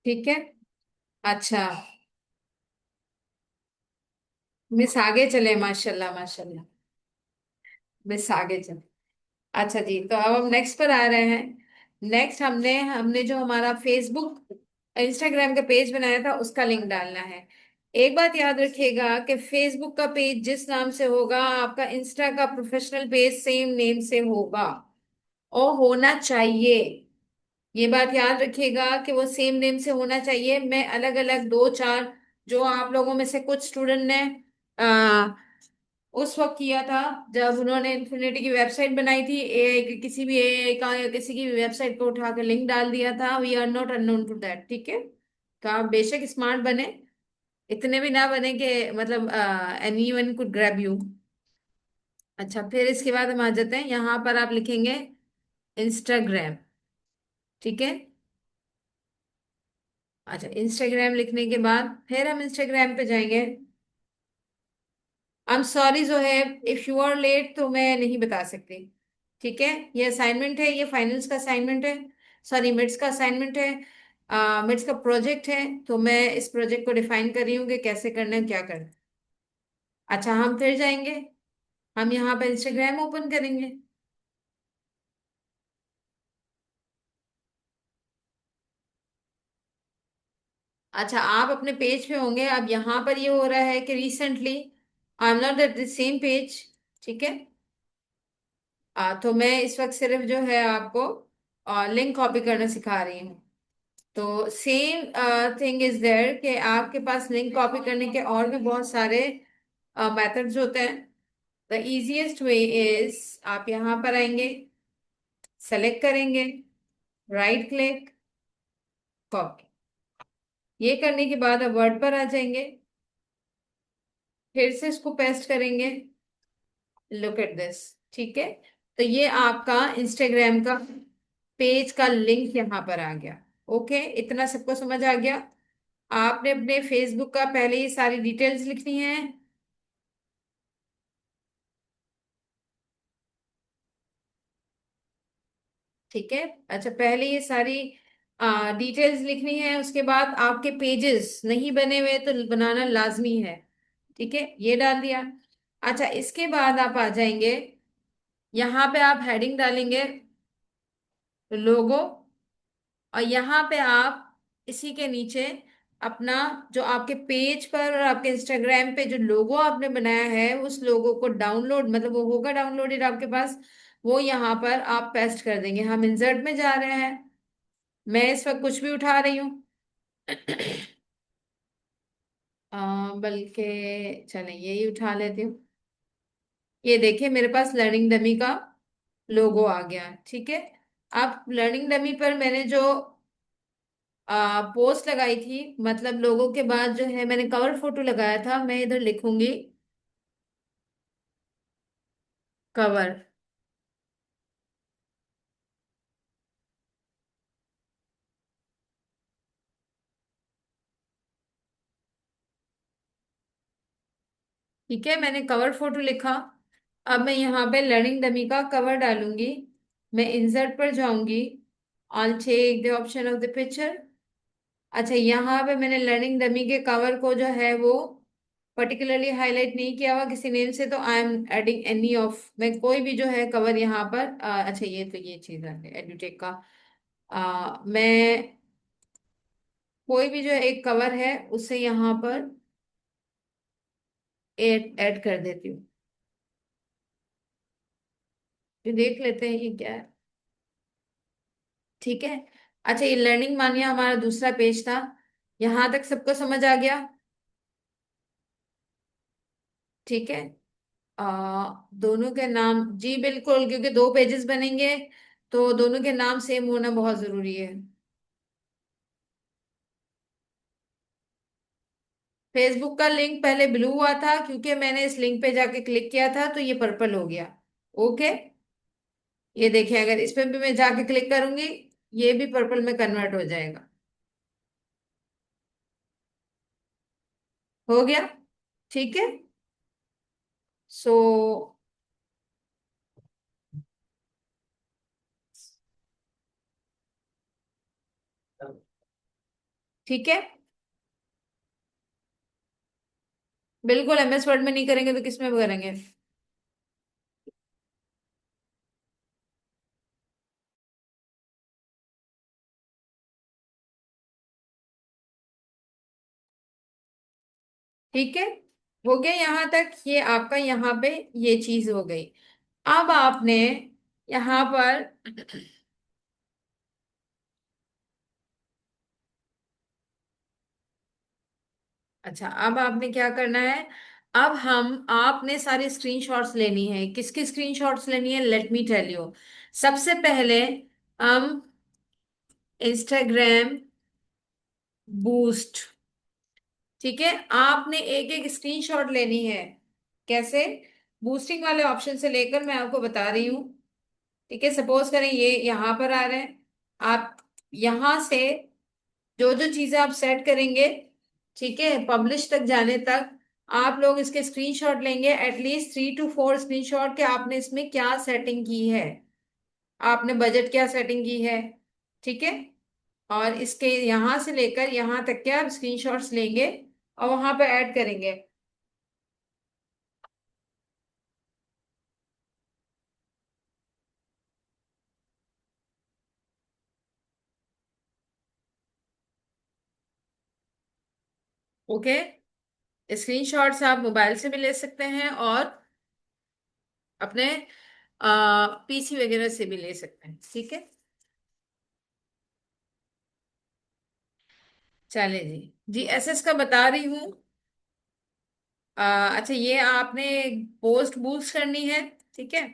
ठीक है। अच्छा, मिस आगे चले, माशाल्लाह माशाल्लाह। मिस आगे चले। अच्छा जी, तो अब हम नेक्स्ट पर आ रहे हैं। नेक्स्ट हमने हमने जो हमारा फेसबुक इंस्टाग्राम का पेज बनाया था उसका लिंक डालना है। एक बात याद रखिएगा कि फेसबुक का पेज जिस नाम से होगा, आपका इंस्टा का प्रोफेशनल पेज सेम नेम से होगा और होना चाहिए। ये बात याद रखिएगा कि वो सेम नेम से होना चाहिए। मैं अलग अलग दो चार, जो आप लोगों में से कुछ स्टूडेंट ने उस वक्त किया था जब उन्होंने इन्फिनिटी की वेबसाइट बनाई थी, एआई की किसी भी एआई का या किसी की भी वेबसाइट को उठा कर लिंक डाल दिया था। We are not unknown to that, ठीक है। तो आप बेशक स्मार्ट बने, इतने भी ना बने कि मतलब any one could grab you. अच्छा, फिर इसके बाद हम आ जाते हैं, यहाँ पर आप लिखेंगे इंस्टाग्राम, ठीक है। अच्छा, इंस्टाग्राम लिखने के बाद फिर हम इंस्टाग्राम पे जाएंगे। आई एम सॉरी जो है, इफ यू आर लेट तो मैं नहीं बता सकती, ठीक है। ये असाइनमेंट है, ये फाइनल्स का असाइनमेंट है, सॉरी मिड्स का असाइनमेंट है, मिड्स का प्रोजेक्ट है। तो मैं इस प्रोजेक्ट को डिफाइन कर रही हूँ कि कैसे करना है, क्या करना है। अच्छा, हम फिर जाएंगे, हम यहाँ पे इंस्टाग्राम ओपन करेंगे। अच्छा, आप अपने पेज पे होंगे। अब यहाँ पर ये हो रहा है कि recently I am not at the same page, ठीक है। तो मैं इस वक्त सिर्फ जो है आपको लिंक कॉपी करना सिखा रही हूँ। तो सेम थिंग इज देयर कि आपके पास लिंक कॉपी करने के और भी बहुत सारे मेथड्स होते हैं। द इजीएस्ट वे इज, आप यहाँ पर आएंगे, सेलेक्ट करेंगे, राइट क्लिक, कॉपी। ये करने के बाद अब वर्ड पर आ जाएंगे, फिर से इसको पेस्ट करेंगे। लुक एट दिस, ठीक है। तो ये आपका इंस्टाग्राम का पेज का लिंक यहाँ पर आ गया। ओके, इतना सबको समझ आ गया। आपने अपने फेसबुक का पहले ये सारी डिटेल्स लिखनी है, ठीक है। अच्छा, पहले ये सारी डिटेल्स लिखनी है, उसके बाद आपके पेजेस नहीं बने हुए तो बनाना लाजमी है, ठीक है। ये डाल दिया। अच्छा, इसके बाद आप आ जाएंगे, यहाँ पे आप हेडिंग डालेंगे लोगो, और यहाँ पे आप इसी के नीचे अपना जो आपके पेज पर और आपके इंस्टाग्राम पे जो लोगो आपने बनाया है उस लोगो को डाउनलोड, मतलब वो होगा डाउनलोडेड आपके पास, वो यहाँ पर आप पेस्ट कर देंगे। हम इंसर्ट में जा रहे हैं, मैं इस वक्त कुछ भी उठा रही हूँ। बल्कि चले यही उठा लेती हूँ। ये देखिए, मेरे पास लर्निंग डमी का लोगो आ गया, ठीक है। अब लर्निंग डमी पर मैंने जो पोस्ट लगाई थी, मतलब लोगों के बाद जो है मैंने कवर फोटो लगाया था, मैं इधर लिखूंगी कवर, ठीक है। मैंने कवर फोटो लिखा। अब मैं यहाँ पे लर्निंग डमी का कवर डालूंगी। मैं इंसर्ट पर जाऊंगी, all take the option of the picture. अच्छा, यहाँ पे मैंने लर्निंग डमी के कवर को जो है वो पर्टिकुलरली हाईलाइट नहीं किया हुआ किसी नेम से, तो I am adding any of, मैं कोई भी जो है कवर यहाँ पर अच्छा, ये तो ये चीज है एडुटेक का। मैं कोई भी जो एक कवर है उसे यहाँ पर ऐड ऐड कर देती हूँ। फिर देख लेते हैं ये क्या है, ठीक है। अच्छा, ये लर्निंग मानिया हमारा दूसरा पेज था। यहाँ तक सबको समझ आ गया, ठीक है। दोनों के नाम, जी बिल्कुल, क्योंकि दो पेजेस बनेंगे तो दोनों के नाम सेम होना बहुत जरूरी है। फेसबुक का लिंक पहले ब्लू हुआ था क्योंकि मैंने इस लिंक पे जाके क्लिक किया था, तो ये पर्पल हो गया। ओके, ये देखिए, अगर इस पे भी मैं जाके क्लिक करूंगी ये भी पर्पल में कन्वर्ट हो जाएगा। हो गया, ठीक है। सो ठीक है। बिल्कुल, एमएस वर्ड में नहीं करेंगे तो किस में करेंगे? ठीक है, हो गया यहाँ तक, ये आपका यहाँ पे ये चीज हो गई। अब आपने यहाँ पर अच्छा, अब आपने क्या करना है? अब हम आपने सारी स्क्रीनशॉट्स लेनी है। किसकी स्क्रीनशॉट्स लेनी है? Let me tell you. सबसे पहले हम इंस्टाग्राम बूस्ट, ठीक है, आपने एक एक स्क्रीनशॉट लेनी है। कैसे? बूस्टिंग वाले ऑप्शन से लेकर मैं आपको बता रही हूँ। ठीक है, सपोज करें ये यहाँ पर आ रहे हैं। आप यहाँ से जो जो चीजें आप सेट करेंगे, ठीक है, पब्लिश तक जाने तक आप लोग इसके स्क्रीनशॉट लेंगे, एटलीस्ट 3 to 4 स्क्रीनशॉट के आपने इसमें क्या सेटिंग की है, आपने बजट क्या सेटिंग की है। ठीक है, और इसके यहां से लेकर यहां तक के आप स्क्रीनशॉट्स लेंगे और वहां पे ऐड करेंगे। ओके, स्क्रीनशॉट्स आप मोबाइल से भी ले सकते हैं और अपने पीसी वगैरह से भी ले सकते हैं। ठीक है, चले जी। जीएसएस का बता रही हूँ। अच्छा, ये आपने पोस्ट बूस्ट करनी है। ठीक है,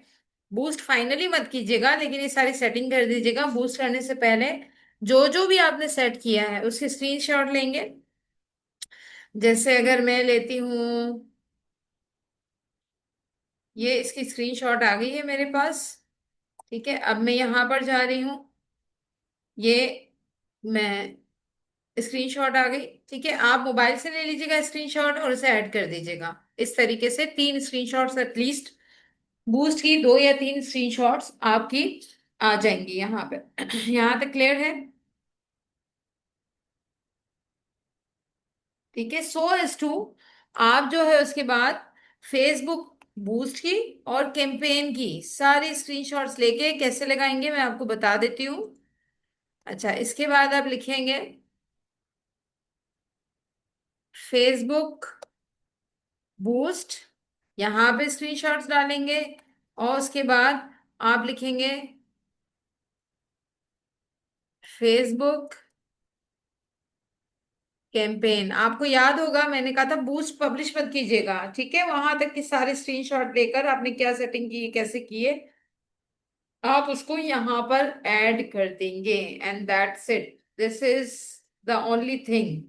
बूस्ट फाइनली मत कीजिएगा, लेकिन ये सारी सेटिंग कर दीजिएगा बूस्ट करने से पहले। जो जो भी आपने सेट किया है उसके स्क्रीनशॉट लेंगे। जैसे अगर मैं लेती हूँ, ये इसकी स्क्रीनशॉट आ गई है मेरे पास। ठीक है, अब मैं यहाँ पर जा रही हूँ। ये मैं स्क्रीनशॉट आ गई। ठीक है, आप मोबाइल से ले लीजिएगा स्क्रीनशॉट और उसे ऐड कर दीजिएगा। इस तरीके से 3 स्क्रीनशॉट्स एटलीस्ट, बूस्ट की 2 या 3 स्क्रीनशॉट्स आपकी आ जाएंगी यहाँ पे। यहाँ तक क्लियर है? ठीक है, सो एज टू आप जो है उसके बाद फेसबुक बूस्ट की और कैंपेन की सारी स्क्रीनशॉट्स लेके कैसे लगाएंगे मैं आपको बता देती हूँ। अच्छा, इसके बाद आप लिखेंगे फेसबुक बूस्ट, यहाँ पे स्क्रीनशॉट्स डालेंगे और उसके बाद आप लिखेंगे फेसबुक कैंपेन। आपको याद होगा मैंने कहा था बूस्ट पब्लिश मत कीजिएगा। ठीक है, वहां तक के सारे स्क्रीनशॉट लेकर आपने क्या सेटिंग की, कैसे किए, आप उसको यहाँ पर ऐड कर देंगे and that's it. This is the only thing.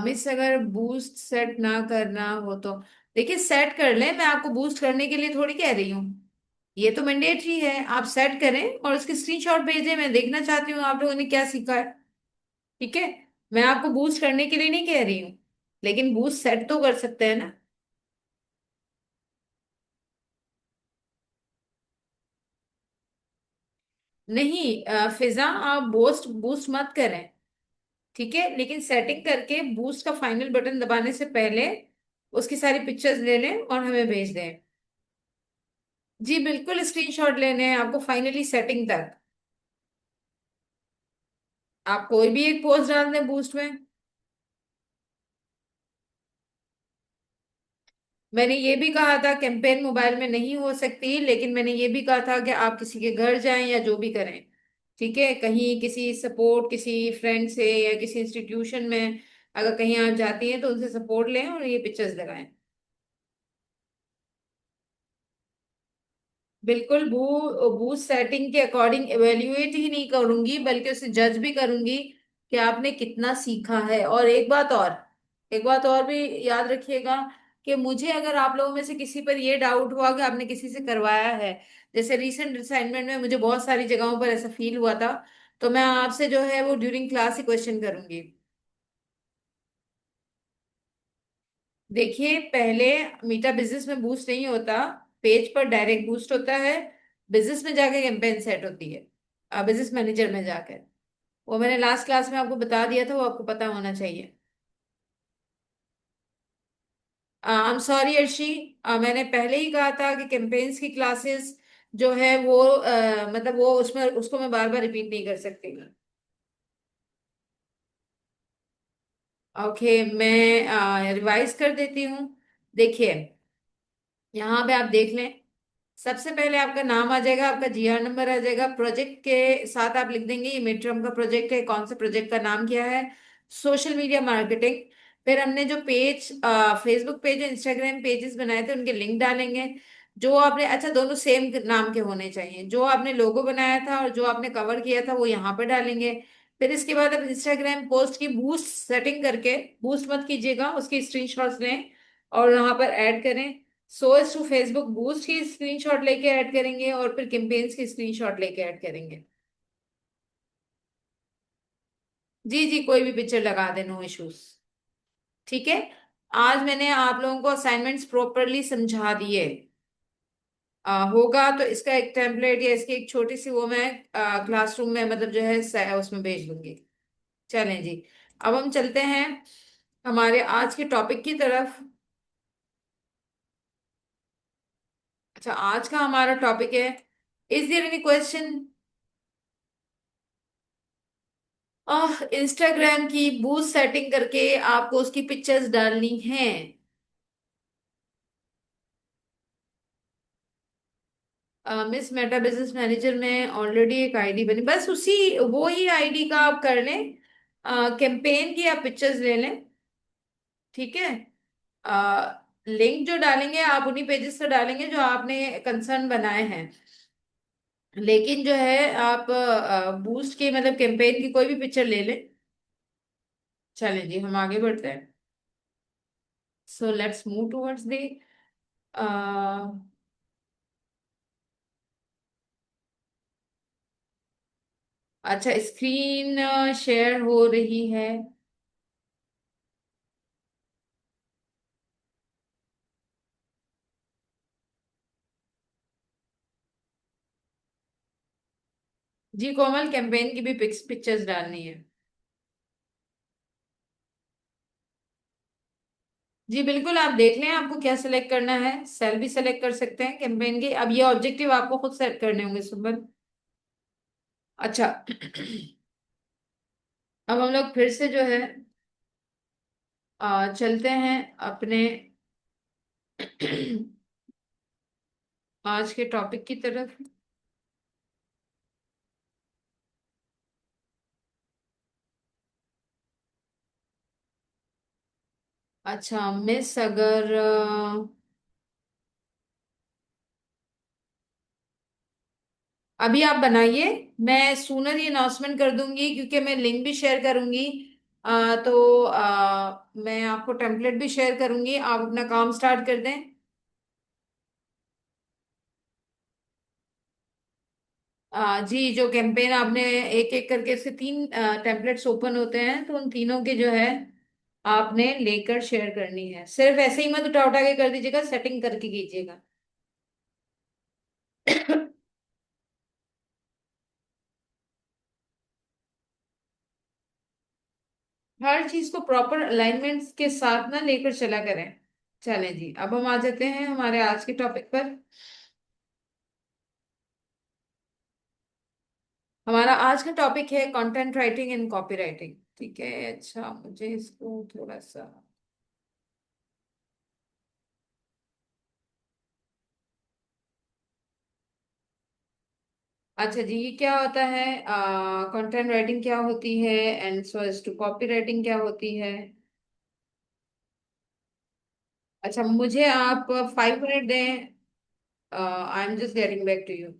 Miss, अगर बूस्ट सेट ना करना हो तो देखिए सेट कर लें, मैं आपको बूस्ट करने के लिए थोड़ी कह रही हूँ। ये तो मैंडेटरी है, आप सेट करें और उसकी स्क्रीनशॉट भेजें, मैं देखना चाहती हूँ आप लोगों ने क्या सीखा है। ठीक है, मैं आपको बूस्ट करने के लिए नहीं कह रही हूँ, लेकिन बूस्ट सेट तो कर सकते हैं ना। नहीं फिजा, आप बूस्ट बूस्ट मत करें। ठीक है, लेकिन सेटिंग करके बूस्ट का फाइनल बटन दबाने से पहले उसकी सारी पिक्चर्स ले लें और हमें भेज दें। जी बिल्कुल, स्क्रीनशॉट लेने हैं आपको फाइनली सेटिंग तक। आप कोई भी एक पोस्ट डाल दें बूस्ट में। मैंने ये भी कहा था कैंपेन मोबाइल में नहीं हो सकती, लेकिन मैंने ये भी कहा था कि आप किसी के घर जाएं या जो भी करें, ठीक है, कहीं किसी सपोर्ट, किसी फ्रेंड से या किसी इंस्टीट्यूशन में अगर कहीं आप जाती हैं तो उनसे सपोर्ट लें और ये पिक्चर्स लगाएं। बिल्कुल, बूस्ट सेटिंग के अकॉर्डिंग एवेल्युएट ही नहीं करूंगी बल्कि उसे जज भी करूंगी कि आपने कितना सीखा है। और एक बात और भी याद रखिएगा कि मुझे अगर आप लोगों में से किसी पर ये डाउट हुआ कि आपने किसी से करवाया है, जैसे रीसेंट असाइनमेंट में मुझे बहुत सारी जगहों पर ऐसा फील हुआ था, तो मैं आपसे जो है वो ड्यूरिंग क्लास ही क्वेश्चन करूंगी। देखिए, पहले मीटा बिजनेस में बूस्ट नहीं होता, पेज पर डायरेक्ट बूस्ट होता है। बिजनेस में जाके कैंपेन सेट होती है, बिजनेस मैनेजर में जाकर। वो मैंने लास्ट क्लास में आपको बता दिया था, वो आपको पता होना चाहिए। आई एम सॉरी अर्शी, मैंने पहले ही कहा था कि कैंपेन्स की क्लासेस जो है वो मतलब वो उसमें उसको मैं बार बार रिपीट नहीं कर सकती। ओके, मैं रिवाइज कर देती हूँ। देखिए, यहाँ पे आप देख लें। सबसे पहले आपका नाम आ जाएगा, आपका जीआर नंबर आ जाएगा, प्रोजेक्ट के साथ आप लिख देंगे ये मिड टर्म का प्रोजेक्ट है, कौन से प्रोजेक्ट का नाम क्या है। Social media marketing. फिर हमने जो पेज, फेसबुक पेज और इंस्टाग्राम पेजेस बनाए थे उनके लिंक डालेंगे। जो आपने, अच्छा दोनों सेम नाम के होने चाहिए, जो आपने लोगो बनाया था और जो आपने कवर किया था वो यहाँ पर डालेंगे। फिर इसके बाद आप इंस्टाग्राम पोस्ट की बूस्ट सेटिंग करके, बूस्ट मत कीजिएगा, उसकी स्क्रीनशॉट्स लें और वहां पर ऐड करें। So as to Facebook boost की स्क्रीनशॉट लेके ऐड करेंगे और फिर कैंपेन्स की स्क्रीनशॉट लेके ऐड करेंगे। जी जी, कोई भी पिक्चर लगा दे, नो इश्यूज। ठीक है। आज मैंने आप लोगों को असाइनमेंट्स प्रॉपरली समझा दिए। होगा तो इसका एक टेम्पलेट या इसकी एक छोटी सी वो मैं क्लासरूम में मतलब जो है उसमें भेज दूंगी। चलें जी, अब हम चलते हैं हमारे आज के टॉपिक की तरफ। अच्छा, आज का हमारा टॉपिक है, is there any question. Instagram की बूस्ट सेटिंग करके आपको उसकी पिक्चर्स डालनी है। मिस मेटा बिजनेस मैनेजर में ऑलरेडी एक आईडी बनी, बस उसी वो ही आईडी का आप कर लें। कैंपेन की आप पिक्चर्स ले लें। ठीक है। लिंक जो डालेंगे आप उन्हीं पेजेस से डालेंगे जो आपने कंसर्न बनाए हैं। लेकिन जो है आप बूस्ट के मतलब कैंपेन की कोई भी पिक्चर ले लें। चलें जी, हम आगे बढ़ते हैं। So let's move towards the, अच्छा स्क्रीन शेयर हो रही है। जी कोमल, कैंपेन की भी पिक्चर्स डालनी है। जी बिल्कुल, आप देख लें आपको क्या सिलेक्ट करना है, सेल भी सिलेक्ट कर सकते हैं कैंपेन के। अब ये ऑब्जेक्टिव आपको खुद सेट करने होंगे सुबह। अच्छा अब हम लोग फिर से जो है चलते हैं अपने आज के टॉपिक की तरफ। अच्छा मिस, अगर अभी आप बनाइए, मैं सूनर ही अनाउंसमेंट कर दूंगी क्योंकि मैं लिंक भी शेयर करूंगी। तो मैं आपको टेम्पलेट भी शेयर करूंगी, आप अपना काम स्टार्ट कर दें। जी, जो कैंपेन आपने एक एक करके इसके तीन टेम्पलेट्स ओपन होते हैं, तो उन तीनों के जो है आपने लेकर शेयर करनी है। सिर्फ ऐसे ही मत उठा उठा के कर दीजिएगा, सेटिंग करके कीजिएगा। हर चीज को प्रॉपर अलाइनमेंट्स के साथ ना लेकर चला करें। चलें जी, अब हम आ जाते हैं हमारे आज के टॉपिक पर। हमारा आज का टॉपिक है content writing and copy writing. ठीक है, अच्छा मुझे इसको थोड़ा सा, अच्छा जी, ये क्या होता है, कंटेंट राइटिंग क्या होती है and so as to copywriting क्या होती है। अच्छा, मुझे आप 5 मिनट दें, I am just getting back to you.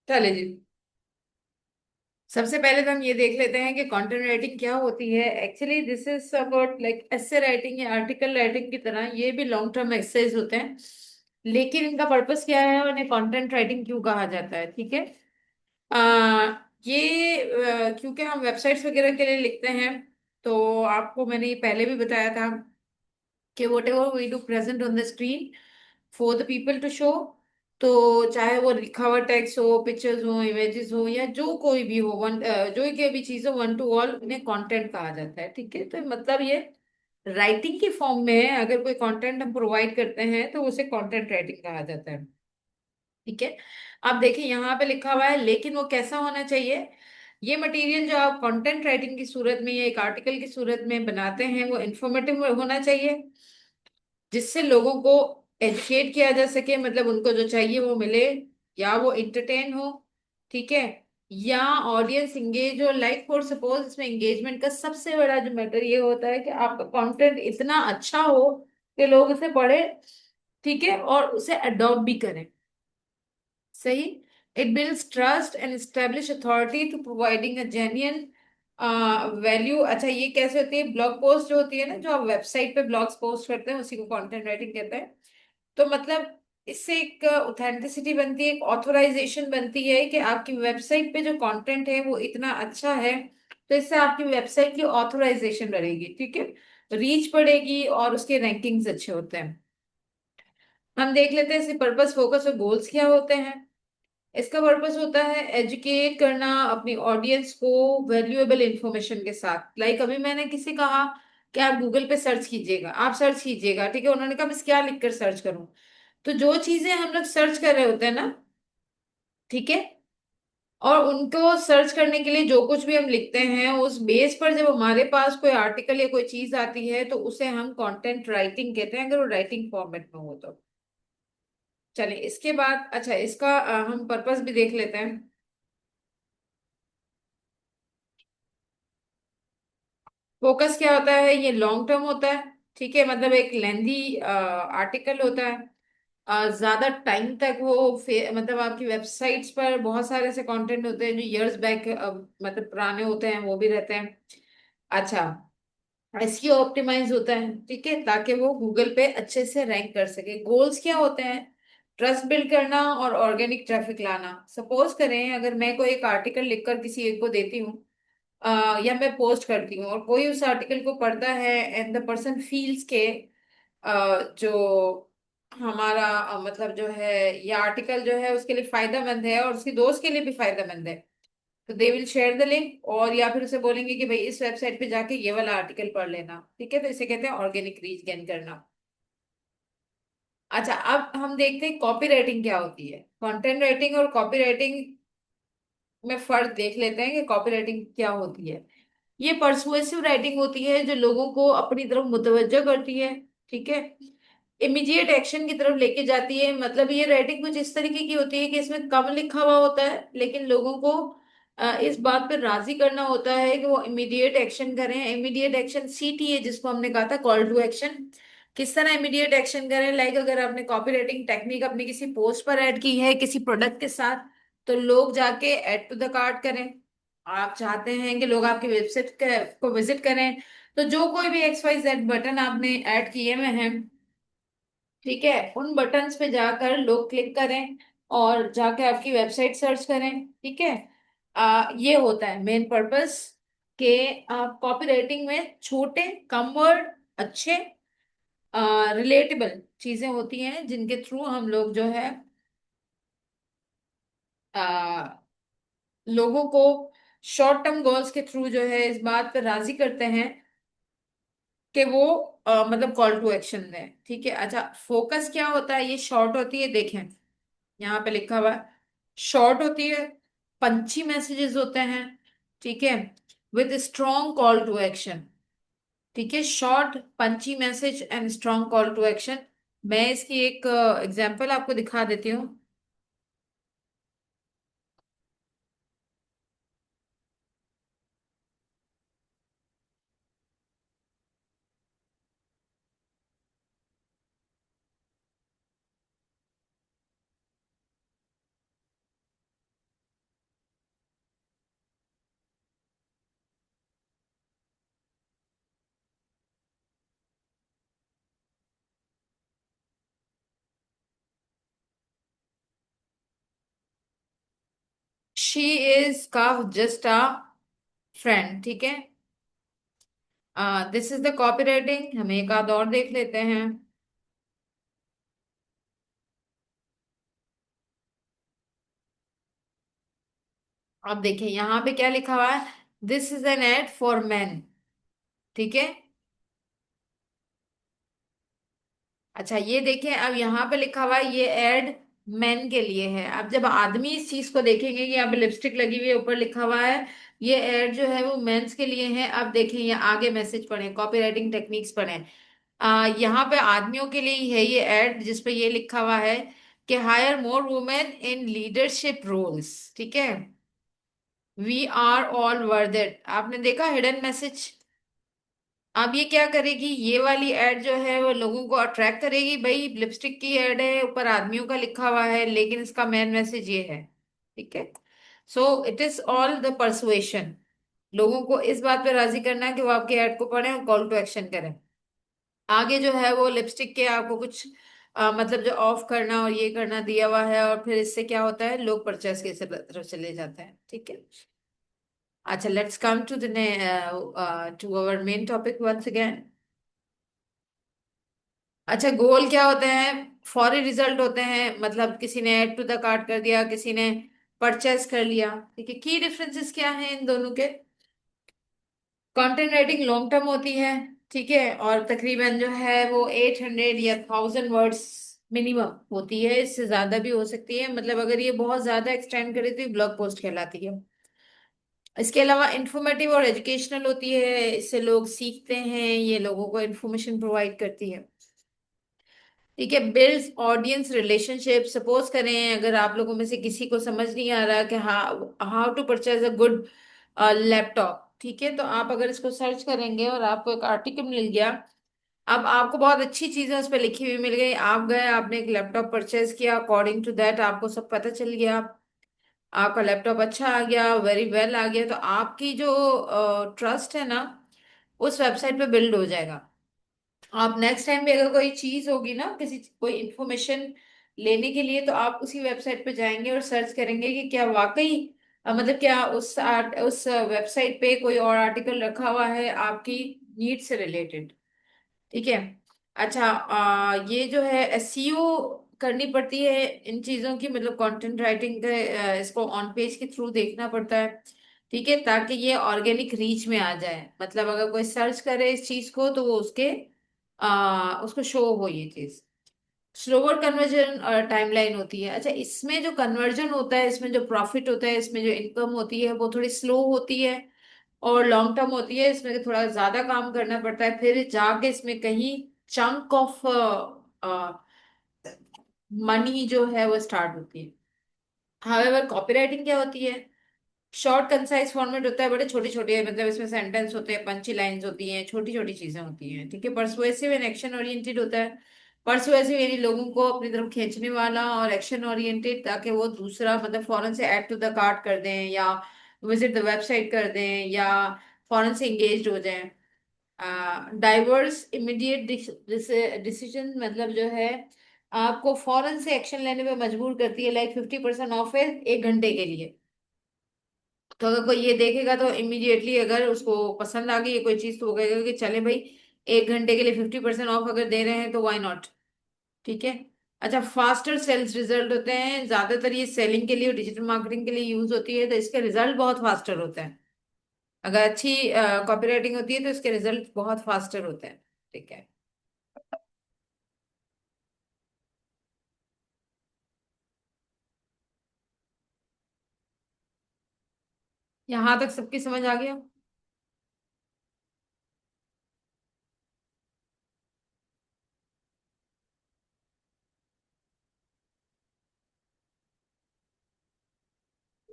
चले जी। सबसे पहले तो हम ये देख लेते हैं कि कंटेंट राइटिंग क्या होती है। Actually this is about like essay writing या आर्टिकल राइटिंग की तरह ये भी लॉन्ग टर्म एक्सरसाइज होते हैं। लेकिन इनका पर्पस क्या है और इन्हें कंटेंट राइटिंग क्यों कहा जाता है, ठीक है। क्योंकि हम वेबसाइट्स वगैरह के लिए लिखते हैं। तो आपको मैंने ये पहले भी बताया था कि whatever we do present on the screen for the people to show. तो चाहे वो लिखा हुआ टेक्स्ट हो, पिक्चर्स हो, इमेजेस हो, या जो कोई भी हो, जो कोई भी चीज हो, वन टू ऑल इन्हें कंटेंट कहा जाता है, ठीक है। तो मतलब ये राइटिंग के फॉर्म में है। अगर कोई कंटेंट हम प्रोवाइड करते हैं तो उसे कंटेंट राइटिंग कहा जाता है, ठीक है। आप देखिए यहाँ पे लिखा हुआ है, लेकिन वो कैसा होना चाहिए। ये मटेरियल जो आप कंटेंट राइटिंग की सूरत में या एक आर्टिकल की सूरत में बनाते हैं वो इंफॉर्मेटिव होना चाहिए, जिससे लोगों को एजुकेट किया जा सके, मतलब उनको जो चाहिए वो मिले, या वो इंटरटेन हो, ठीक है, या ऑडियंस इंगेज हो। लाइक फॉर सपोज इसमें एंगेजमेंट का सबसे बड़ा जो मैटर ये होता है कि आपका कंटेंट इतना अच्छा हो कि लोग उसे पढ़े, ठीक है, और उसे अडॉप्ट भी करें। सही। It builds trust and establish authority to providing a genuine value. अच्छा, ये कैसे होती है? ब्लॉग पोस्ट जो होती है ना, जो आप वेबसाइट पे ब्लॉग्स पोस्ट करते हैं उसी को कंटेंट राइटिंग कहते हैं। तो मतलब इससे एक ऑथेंटिसिटी बनती है, एक ऑथराइजेशन बनती है कि आपकी वेबसाइट पे जो कंटेंट है वो इतना अच्छा है। तो इससे आपकी वेबसाइट की ऑथराइजेशन बढ़ेगी, ठीक है, रीच बढ़ेगी और उसके रैंकिंग्स अच्छे होते हैं। हम देख लेते हैं इसके पर्पस, फोकस और गोल्स क्या होते हैं। इसका पर्पस होता है एजुकेट करना अपनी ऑडियंस को वैल्यूएबल इंफॉर्मेशन के साथ। लाइक अभी मैंने किसी कहा कि आप गूगल पे सर्च कीजिएगा, आप सर्च कीजिएगा, ठीक है। उन्होंने कहा बस क्या लिखकर सर्च करूं। तो जो चीजें हम लोग सर्च कर रहे होते हैं ना, ठीक है, और उनको सर्च करने के लिए जो कुछ भी हम लिखते हैं उस बेस पर जब हमारे पास कोई आर्टिकल या कोई चीज आती है तो उसे हम कंटेंट राइटिंग कहते हैं, अगर वो राइटिंग फॉर्मेट में हो तो। चलिए इसके बाद, अच्छा, इसका हम पर्पस भी देख लेते हैं। फोकस क्या होता है? ये लॉन्ग टर्म होता है, ठीक है, मतलब एक लेंदी आर्टिकल होता है। ज्यादा टाइम तक वो मतलब आपकी वेबसाइट्स पर बहुत सारे ऐसे कंटेंट होते हैं जो इयर्स बैक मतलब पुराने होते हैं, वो भी रहते हैं। अच्छा, एसईओ ऑप्टिमाइज होता है, ठीक है, ताकि वो गूगल पे अच्छे से रैंक कर सके। गोल्स क्या होते हैं? ट्रस्ट बिल्ड करना और ऑर्गेनिक ट्रैफिक लाना। सपोज करें अगर मैं कोई एक आर्टिकल लिखकर किसी एक को देती हूँ, या मैं पोस्ट करती हूँ, और कोई उस आर्टिकल को पढ़ता है एंड द पर्सन फील्स के जो हमारा मतलब जो है ये आर्टिकल जो है उसके लिए फायदेमंद है और उसके दोस्त के लिए भी फायदेमंद है, तो they will share the link, और या फिर उसे बोलेंगे कि भाई इस वेबसाइट पे जाके ये वाला आर्टिकल पढ़ लेना, ठीक है। तो इसे कहते हैं ऑर्गेनिक रीच गेन करना। अच्छा, अब हम देखते हैं कॉपी राइटिंग क्या होती है। कंटेंट राइटिंग और कॉपी राइटिंग में फर्क देख लेते हैं कि कॉपी राइटिंग क्या होती है। ये परसुएसिव राइटिंग होती है जो लोगों को अपनी तरफ मुतवज्जो करती है, ठीक है, इमीडिएट एक्शन की तरफ लेके जाती है। मतलब ये राइटिंग कुछ इस तरीके की होती है कि इसमें कम लिखा हुआ होता है लेकिन लोगों को इस बात पर राजी करना होता है कि वो इमीडिएट एक्शन करें। इमीडिएट एक्शन सीटीए जिसको हमने कहा था, कॉल टू एक्शन। किस तरह इमीडिएट एक्शन करें? लाइक अगर आपने कॉपी राइटिंग टेक्निक अपनी किसी पोस्ट पर ऐड की है किसी प्रोडक्ट के साथ, तो लोग जाके ऐड टू द कार्ट करें। आप चाहते हैं कि लोग आपकी वेबसाइट को विजिट करें, तो जो कोई भी एक्स वाई जेड बटन आपने ऐड किए हुए हैं, ठीक है, उन बटन्स पे जाकर लोग क्लिक करें और जाकर आपकी वेबसाइट सर्च करें, ठीक है। ये होता है मेन पर्पस कि कॉपी राइटिंग में छोटे, कम वर्ड, अच्छे, रिलेटेबल चीजें होती हैं जिनके थ्रू हम लोग जो है आ, लोगों को शॉर्ट टर्म गोल्स के थ्रू जो है इस बात पर राजी करते हैं कि वो मतलब कॉल टू एक्शन दें, ठीक है। अच्छा, फोकस क्या होता है? ये शॉर्ट होती है, देखें यहाँ पे लिखा हुआ है, शॉर्ट होती है, पंची मैसेजेस होते हैं, ठीक है, with strong call to action, ठीक है। Short punchy message and strong call to action. मैं इसकी एक एग्जांपल आपको दिखा देती हूँ। शी इज का जस्ट अ फ्रेंड, ठीक है। This is the copy writing. हम एक आध और देख लेते हैं। अब देखिए यहाँ पे क्या लिखा हुआ है, this is an ad for man, ठीक है। अच्छा ये देखें, अब यहाँ पे लिखा हुआ है ये एड मेन के लिए है। अब जब आदमी इस चीज को देखेंगे कि यहाँ पे लिपस्टिक लगी हुई है, ऊपर लिखा हुआ है ये एड जो है वो मेंस के लिए है। अब देखें ये आगे मैसेज पढ़ें, कॉपीराइटिंग टेक्निक्स पढ़ें। यहाँ पे आदमियों के लिए ही है ये एड, जिसपे ये लिखा हुआ है कि hire more women in leadership roles, ठीक है। We are all worth it. आपने देखा हिडन मैसेज। अब ये क्या करेगी, ये वाली एड जो है वो लोगों को अट्रैक्ट करेगी। भाई लिपस्टिक की एड है, ऊपर आदमियों का लिखा हुआ है, लेकिन इसका मेन मैसेज ये है, ठीक है। So it is all the persuasion. लोगों को इस बात पे राजी करना है कि वो आपकी एड को पढ़ें और कॉल टू एक्शन करें। आगे जो है वो लिपस्टिक के आपको कुछ मतलब जो ऑफ करना और ये करना दिया हुआ है, और फिर इससे क्या होता है, लोग परचेस की तरफ चले जाते हैं, ठीक है। अच्छा, let's come to the to our main topic once again. अच्छा, गोल क्या होते हैं, फौरी रिजल्ट होते हैं। मतलब किसी ने ऐड टू द कार्ट कर दिया, किसी ने परचेस कर लिया, ठीक है। की डिफरेंसेस क्या हैं इन दोनों के। कंटेंट राइटिंग लॉन्ग टर्म होती है, ठीक है, और तकरीबन जो है वो 800 या 1000 वर्ड्स मिनिमम होती है। इससे ज्यादा भी हो सकती है, मतलब अगर ये बहुत ज्यादा एक्सटेंड करे तो ये ब्लॉग पोस्ट कहलाती है। इसके अलावा इंफॉर्मेटिव और एजुकेशनल होती है, इससे लोग सीखते हैं, ये लोगों को इंफॉर्मेशन प्रोवाइड करती है, ठीक है। Builds audience relationship. सपोज करें अगर आप लोगों में से किसी को समझ नहीं आ रहा कि how to purchase a good laptop, ठीक है, तो आप अगर इसको सर्च करेंगे और आपको एक आर्टिकल मिल गया, अब आपको बहुत अच्छी चीजें उस पर लिखी हुई मिल गई, आप गए आपने एक लैपटॉप परचेज किया, अकॉर्डिंग टू दैट आपको सब पता चल गया, आपका लैपटॉप अच्छा आ गया, वेरी वेल आ गया, तो आपकी जो ट्रस्ट है ना उस वेबसाइट पे बिल्ड हो जाएगा। आप नेक्स्ट टाइम भी अगर कोई चीज होगी ना, किसी कोई इंफॉर्मेशन लेने के लिए, तो आप उसी वेबसाइट पे जाएंगे और सर्च करेंगे कि क्या वाकई मतलब क्या उस वेबसाइट पे कोई और आर्टिकल रखा हुआ है आपकी नीड से रिलेटेड, ठीक है। अच्छा, ये जो है एसईओ करनी पड़ती है इन चीजों की, मतलब कंटेंट राइटिंग के इसको ऑन पेज के थ्रू देखना पड़ता है, ठीक है, ताकि ये ऑर्गेनिक रीच में आ जाए। मतलब अगर कोई सर्च करे इस चीज को तो वो उसको शो हो ये चीज। स्लोअर कन्वर्जन और टाइमलाइन होती है। अच्छा, इसमें जो कन्वर्जन होता है, इसमें जो प्रॉफिट होता है, इसमें जो इनकम होती है वो थोड़ी स्लो होती है और लॉन्ग टर्म होती है। इसमें थोड़ा ज्यादा काम करना पड़ता है, फिर जाके इसमें कहीं चंक ऑफ मनी जो है वो स्टार्ट होती है। हावेवर कॉपीराइटिंग क्या होती है, शॉर्ट कंसाइज फॉर्मेट होता है, बड़े छोटे छोटे, मतलब इसमें सेंटेंस होते हैं, पंची लाइंस होती हैं, छोटी छोटी चीजें होती हैं, ठीक है। परसुएसिव एंड एक्शन ओरिएंटेड होता है। परसुएसिव यानी लोगों को अपनी तरफ खींचने वाला, और एक्शन ओरिएंटेड ताकि वो दूसरा मतलब फौरन से ऐड टू द कार्ट कर दें, या विजिट द वेबसाइट कर दें, या फौरन से इंगेज हो जाएं। डाइवर्स इमीडिएट डिसीजन, मतलब जो है आपको फौरन से एक्शन लेने पे मजबूर करती है, लाइक 50% ऑफ है 1 घंटे के लिए। तो अगर कोई ये देखेगा तो इमीडिएटली अगर उसको पसंद आ गई है कोई चीज, तो वो कहेगा कि चले भाई 1 घंटे के लिए 50% ऑफ अगर दे रहे हैं तो व्हाई नॉट, ठीक है। अच्छा, फास्टर सेल्स रिजल्ट होते हैं, ज्यादातर ये सेलिंग के लिए, डिजिटल मार्केटिंग के लिए यूज होती है, तो इसके रिजल्ट बहुत फास्टर होते हैं। अगर अच्छी कॉपीराइटिंग होती है तो इसके रिजल्ट बहुत फास्टर होते हैं, ठीक है। यहाँ तक सबकी समझ आ गया।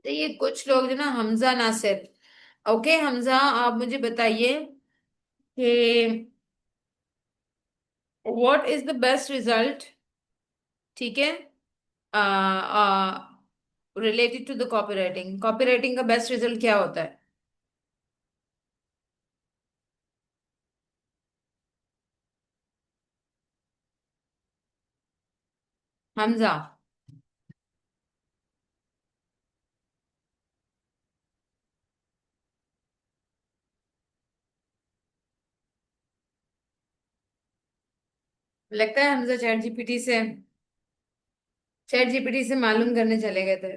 तो ये कुछ लोग जो ना, हमजा नासिर। ओके हमजा, आप मुझे बताइए कि what is the best result, ठीक है, related to the copywriting. Copywriting का बेस्ट रिजल्ट क्या होता है। हमजा। लगता है हमसे चैट जीपीटी से मालूम करने चले गए थे।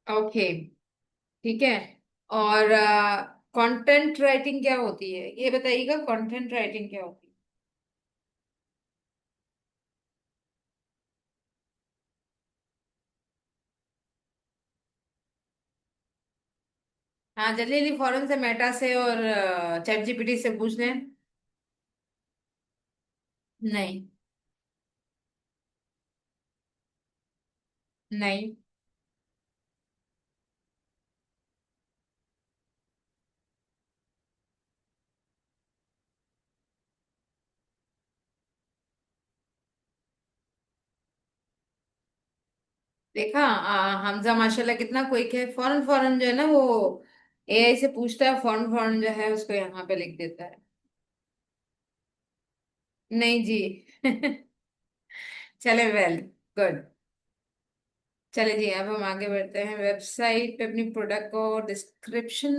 ओके, ठीक है। और कंटेंट राइटिंग क्या होती है, ये बताइएगा, कंटेंट राइटिंग क्या होती है? हाँ, जल्दी जल्दी फौरन से मेटा से और चैट जीपीटी से पूछ लें। नहीं। नहीं। देखा, हमजा माशाल्लाह कितना क्विक है, फौरन फौरन जो है ना वो एआई से पूछता है, फौरन फौरन जो है उसको यहाँ पे लिख देता है। नहीं जी। चले, वेल, गुड। चले जी, अब हम आगे बढ़ते हैं। वेबसाइट पे अपनी प्रोडक्ट को डिस्क्रिप्शन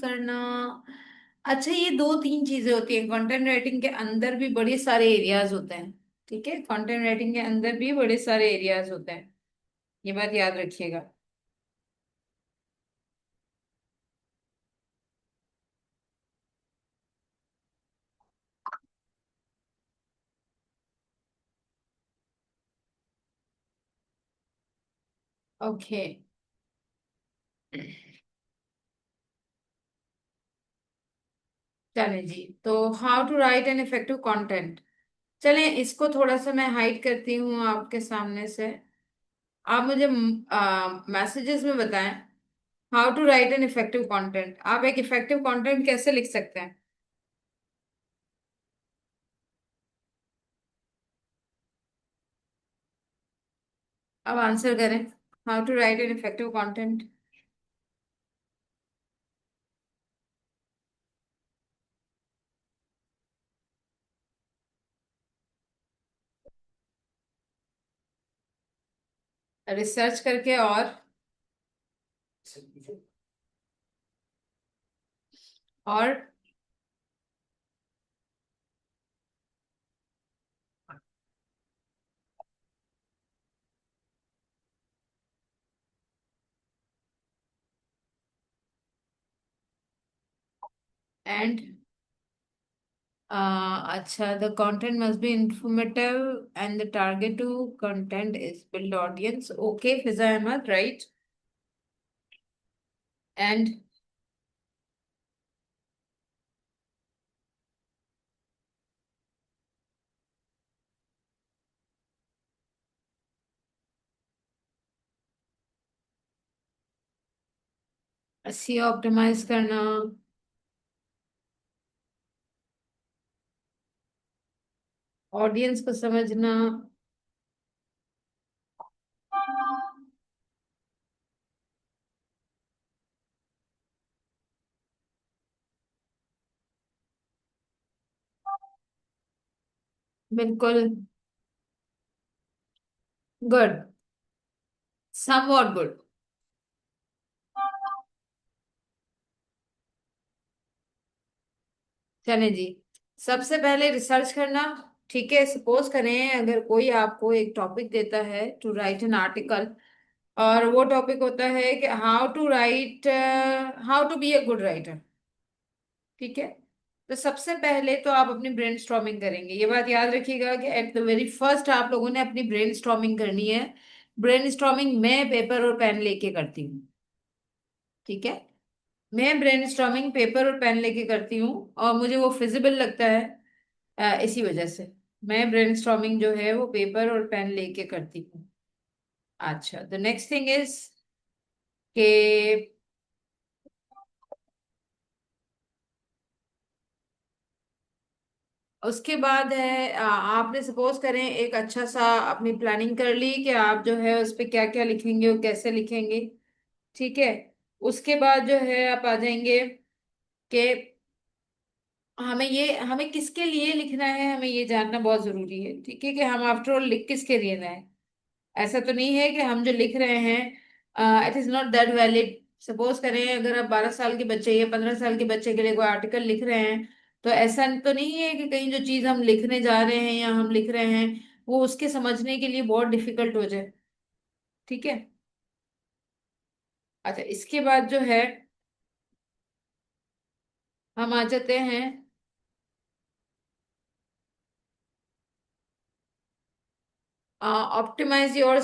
करना। अच्छा, ये दो तीन चीजें होती हैं कंटेंट राइटिंग के अंदर, भी बड़े सारे एरियाज होते हैं। ठीक है, कंटेंट राइटिंग के अंदर भी बड़े सारे एरियाज होते हैं, ये बात याद रखिएगा। ओके, चले जी। तो how to write an effective content. चलें, इसको थोड़ा सा मैं हाइड करती हूँ आपके सामने से। आप मुझे मैसेजेस में बताएं, how to write an effective content. आप एक इफेक्टिव कंटेंट कैसे लिख सकते हैं? अब आंसर करें, how to write an effective content. Research करके, और एंड अच्छा, the content must be informative and the target to content is build audience. Okay, Fiza Ahmad, right. And SEO optimise करना। ऑडियंस को समझना। बिल्कुल, गुड, समवॉट गुड। चले जी, सबसे पहले रिसर्च करना। ठीक है, सपोज करें अगर कोई आपको एक टॉपिक देता है टू राइट एन आर्टिकल, और वो टॉपिक होता है कि how to be a good writer. ठीक है, तो सबसे पहले तो आप अपनी ब्रेनस्टॉर्मिंग करेंगे, ये बात याद रखिएगा कि एट द वेरी फर्स्ट आप लोगों ने अपनी ब्रेनस्टॉर्मिंग करनी है। ब्रेनस्टॉर्मिंग मैं पेपर और पेन लेके करती हूँ। ठीक है, मैं ब्रेनस्टॉर्मिंग पेपर और पेन लेके करती हूँ, और मुझे वो फिजिबल लगता है। इसी वजह से मैं ब्रेनस्टॉर्मिंग जो है वो पेपर और पेन लेके करती हूँ। अच्छा, द नेक्स्ट थिंग इज कि उसके बाद है, आपने सपोज करें एक अच्छा सा अपनी प्लानिंग कर ली कि आप जो है उस पे क्या क्या लिखेंगे और कैसे लिखेंगे। ठीक है, उसके बाद जो है आप आ जाएंगे कि हमें किसके लिए लिखना है, हमें ये जानना बहुत जरूरी है। ठीक है, कि हम आफ्टर ऑल लिख किसके लिए रहे हैं। ऐसा तो नहीं है कि हम जो लिख रहे हैं it is not that valid suppose करें अगर आप 12 साल के बच्चे या 15 साल के बच्चे के लिए कोई आर्टिकल लिख रहे हैं, तो ऐसा तो नहीं है कि कहीं जो चीज हम लिखने जा रहे हैं या हम लिख रहे हैं वो उसके समझने के लिए बहुत डिफिकल्ट हो जाए। ठीक है। अच्छा, इसके बाद जो है हम आ जाते हैं optimise your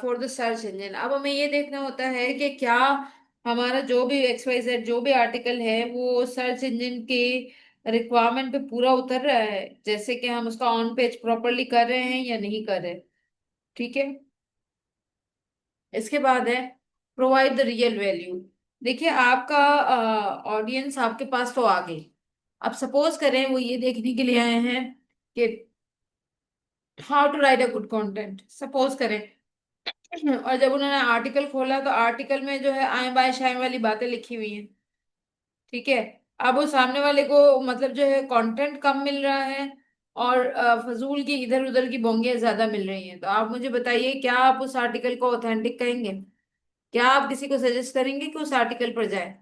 for the search engine. अब हमें ये देखना होता है कि क्या हमारा जो भी XYZ जो भी आर्टिकल है वो सर्च इंजन के रिक्वायरमेंट पे पूरा उतर रहा है, जैसे कि हम उसका ऑन पेज प्रॉपरली कर रहे हैं या नहीं कर रहे। ठीक है। इसके बाद है प्रोवाइड द रियल वैल्यू। देखिए आपका ऑडियंस आपके पास तो आ गई। अब सपोज करें वो ये देखने के लिए आए हैं कि how to write a good content, suppose करें। और जब उन्होंने आर्टिकल खोला तो आर्टिकल में जो है आए बाय शाए वाली बातें लिखी हुई हैं। ठीक है। अब वो सामने वाले को मतलब जो है कंटेंट कम मिल रहा है और फजूल की इधर उधर की बोंगियां ज्यादा मिल रही हैं, तो आप मुझे बताइए क्या आप उस आर्टिकल को ऑथेंटिक कहेंगे? क्या आप किसी को सजेस्ट करेंगे कि उस आर्टिकल पर जाए?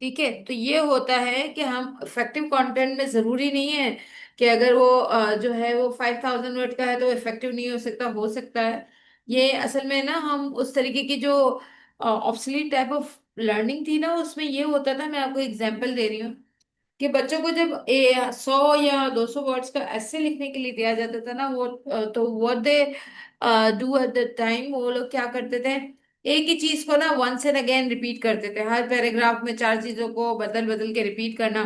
ठीक है। तो ये होता है कि हम इफेक्टिव कंटेंट में जरूरी नहीं है कि अगर वो जो है वो 5000 वर्ड का है तो इफेक्टिव नहीं हो सकता है। ये असल में ना हम उस तरीके की जो ऑब्सलीट टाइप ऑफ लर्निंग थी ना उसमें ये होता था। मैं आपको एग्जांपल दे रही हूँ कि बच्चों को जब 100 या 200 वर्ड्स का ऐसे लिखने के लिए दिया जाता था ना वो तो what they do at the time, वो लोग क्या करते थे, एक ही चीज को ना वंस एंड अगेन रिपीट करते थे, हर पैराग्राफ में चार चीजों को बदल बदल के रिपीट करना।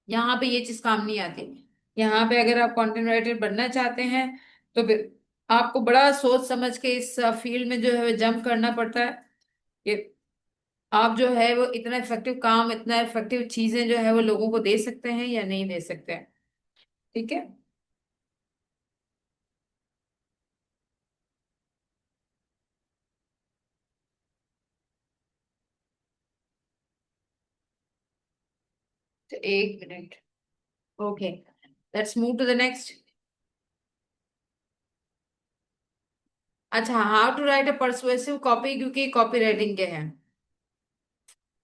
यहाँ पे ये चीज काम नहीं आती। यहाँ पे अगर आप कंटेंट राइटर बनना चाहते हैं तो फिर आपको बड़ा सोच समझ के इस फील्ड में जो है जंप करना पड़ता है कि आप जो है वो इतना इफेक्टिव काम, इतना इफेक्टिव चीजें जो है वो लोगों को दे सकते हैं या नहीं दे सकते हैं। ठीक है। तो 1 minute. Okay, let's move to the next. अच्छा, how to write a persuasive copy, क्योंकि कॉपी राइटिंग के हैं।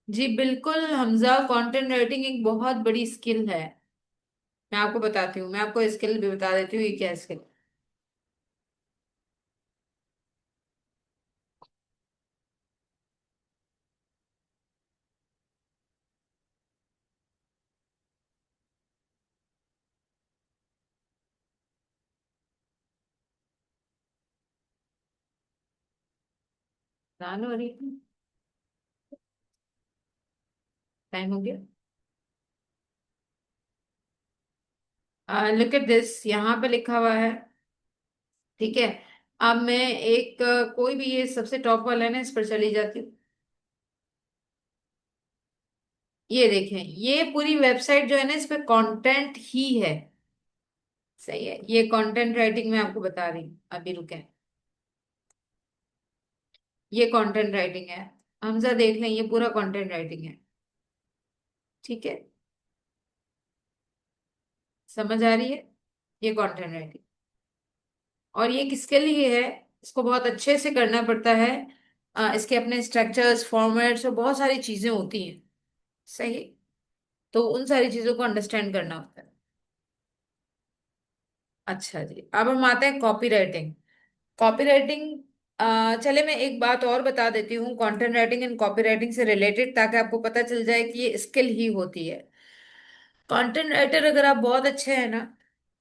जी बिल्कुल हमजा, कंटेंट राइटिंग एक बहुत बड़ी स्किल है। मैं आपको बताती हूँ, मैं आपको स्किल भी बता देती हूँ ये क्या स्किल। हो रही है, टाइम हो गया। लुक एट दिस, यहाँ पे लिखा हुआ है। ठीक है। अब मैं एक कोई भी ये सबसे टॉप वाला है ना इस पर चली जाती हूँ। ये देखें, ये पूरी वेबसाइट जो है ना इस पे कंटेंट ही है। सही है, ये कंटेंट राइटिंग मैं आपको बता रही हूँ, अभी रुके। ये कंटेंट राइटिंग है। हमजा देख लें, ये पूरा कंटेंट राइटिंग है। ठीक है। समझ आ रही है? ये कंटेंट राइटिंग, और ये किसके लिए है? इसको बहुत अच्छे से करना पड़ता है। इसके अपने स्ट्रक्चर्स, फॉर्मेट्स और बहुत सारी चीजें होती हैं। सही। तो उन सारी चीजों को अंडरस्टैंड करना होता है। अच्छा जी, अब हम आते हैं कॉपी राइटिंग। कॉपी राइटिंग, चले मैं एक बात और बता देती हूँ content writing and copy writing से रिलेटेड, ताकि आपको पता चल जाए कि ये स्किल ही होती है। कंटेंट राइटर अगर आप बहुत अच्छे हैं ना,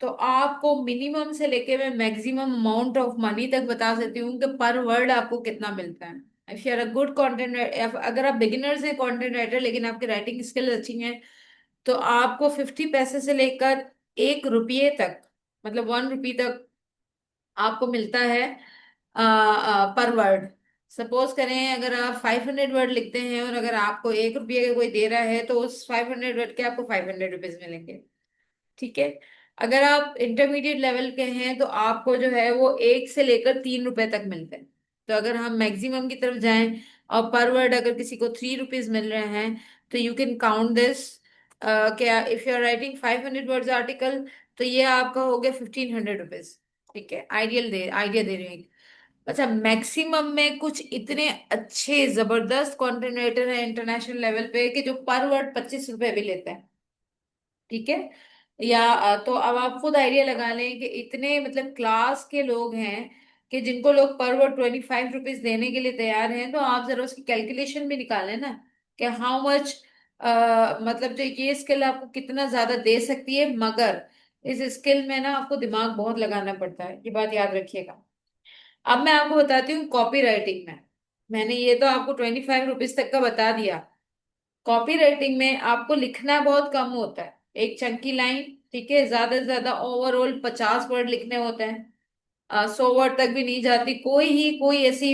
तो आपको मिनिमम से लेके मैं मैक्सिमम अमाउंट ऑफ मनी तक बता सकती हूँ कि पर वर्ड आपको कितना मिलता है। If you are a good content, अगर आप बिगिनर्स हैं कंटेंट राइटर लेकिन आपकी राइटिंग स्किल अच्छी है, तो आपको 50 पैसे से लेकर 1 रुपये तक, मतलब 1 रुपी तक आपको मिलता है पर वर्ड। सपोज करें अगर आप 500 वर्ड लिखते हैं और अगर आपको 1 रुपये का कोई दे रहा है तो उस 500 वर्ड के आपको 500 रुपीज मिलेंगे। ठीक है। अगर आप इंटरमीडिएट लेवल के हैं तो आपको जो है वो 1 से लेकर 3 रुपए तक मिलते हैं। तो अगर हम मैक्सिमम की तरफ जाएं और पर वर्ड अगर किसी को 3 रुपीज मिल रहे हैं, तो यू कैन काउंट दिस क्या if you are writing 500 words article, तो ये आपका हो गया 1500 रुपीज। ठीक है, आइडिया दे रही हूँ एक। अच्छा, मैक्सिमम में कुछ इतने अच्छे जबरदस्त कंटेंट राइटर है इंटरनेशनल लेवल पे कि जो पर वर्ड 25 रुपए भी लेते हैं। ठीक है। या तो अब आप खुद आइडिया लगा लें कि इतने मतलब क्लास के लोग हैं कि जिनको लोग पर वर्ड 25 रुपीज देने के लिए तैयार हैं, तो आप जरा उसकी कैलकुलेशन भी निकालें ना कि हाउ मच, मतलब जो ये स्किल आपको कितना ज्यादा दे सकती है। मगर इस स्किल में ना आपको दिमाग बहुत लगाना पड़ता है, ये बात याद रखिएगा। अब मैं आपको बताती हूँ कॉपी राइटिंग में। मैंने ये तो आपको 25 रुपीज तक का बता दिया। कॉपी राइटिंग में आपको लिखना बहुत कम होता है, एक चंकी लाइन। ठीक है, ज्यादा से ज्यादा ओवरऑल 50 वर्ड लिखने होते हैं। 100 वर्ड तक भी नहीं जाती कोई ऐसी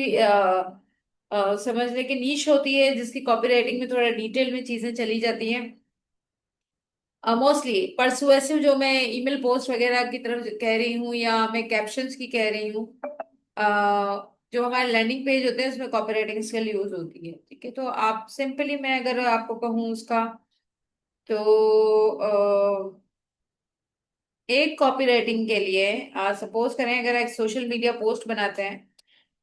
समझ ले कि नीश होती है जिसकी कॉपी राइटिंग में थोड़ा डिटेल में चीजें चली जाती हैं। मोस्टली परसुएसिव जो मैं ईमेल पोस्ट वगैरह की तरफ कह रही हूँ, या मैं कैप्शंस की कह रही हूँ, जो हमारे लैंडिंग पेज होते हैं उसमें कॉपीराइटिंग स्किल यूज होती है। ठीक है, तो आप सिंपली मैं अगर आपको कहूँ उसका, तो एक कॉपीराइटिंग के लिए सपोज करें अगर एक सोशल मीडिया पोस्ट बनाते हैं,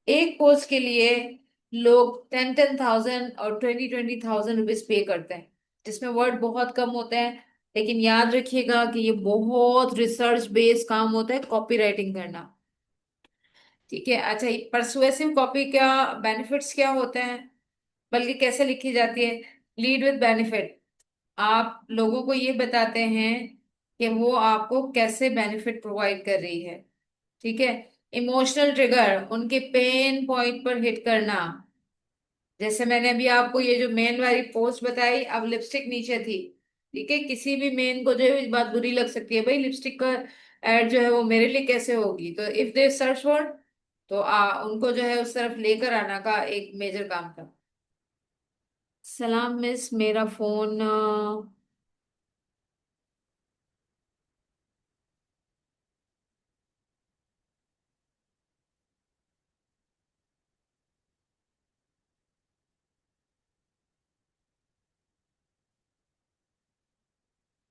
एक पोस्ट के लिए लोग 10,000 और 20,000 रुपीज पे करते हैं, जिसमें वर्ड बहुत कम होते हैं। लेकिन याद रखिएगा कि ये बहुत रिसर्च बेस्ड काम होता है कॉपीराइटिंग करना। ठीक है। अच्छा, परसुएसिव कॉपी का बेनिफिट्स क्या होते हैं, बल्कि कैसे लिखी जाती है? Lead with benefit. आप लोगों को ये बताते हैं कि वो आपको कैसे बेनिफिट प्रोवाइड कर रही है। ठीक है। इमोशनल ट्रिगर, उनके पेन पॉइंट पर हिट करना। जैसे मैंने अभी आपको ये जो मेन वाली पोस्ट बताई, अब लिपस्टिक नीचे थी। ठीक है, किसी भी मेन को जो है इस बात बुरी लग सकती है, भाई लिपस्टिक का एड जो है वो मेरे लिए कैसे होगी, तो इफ दे सर्च फॉर, तो उनको जो है उस तरफ लेकर आना का एक मेजर काम था। सलाम मिस, मेरा फोन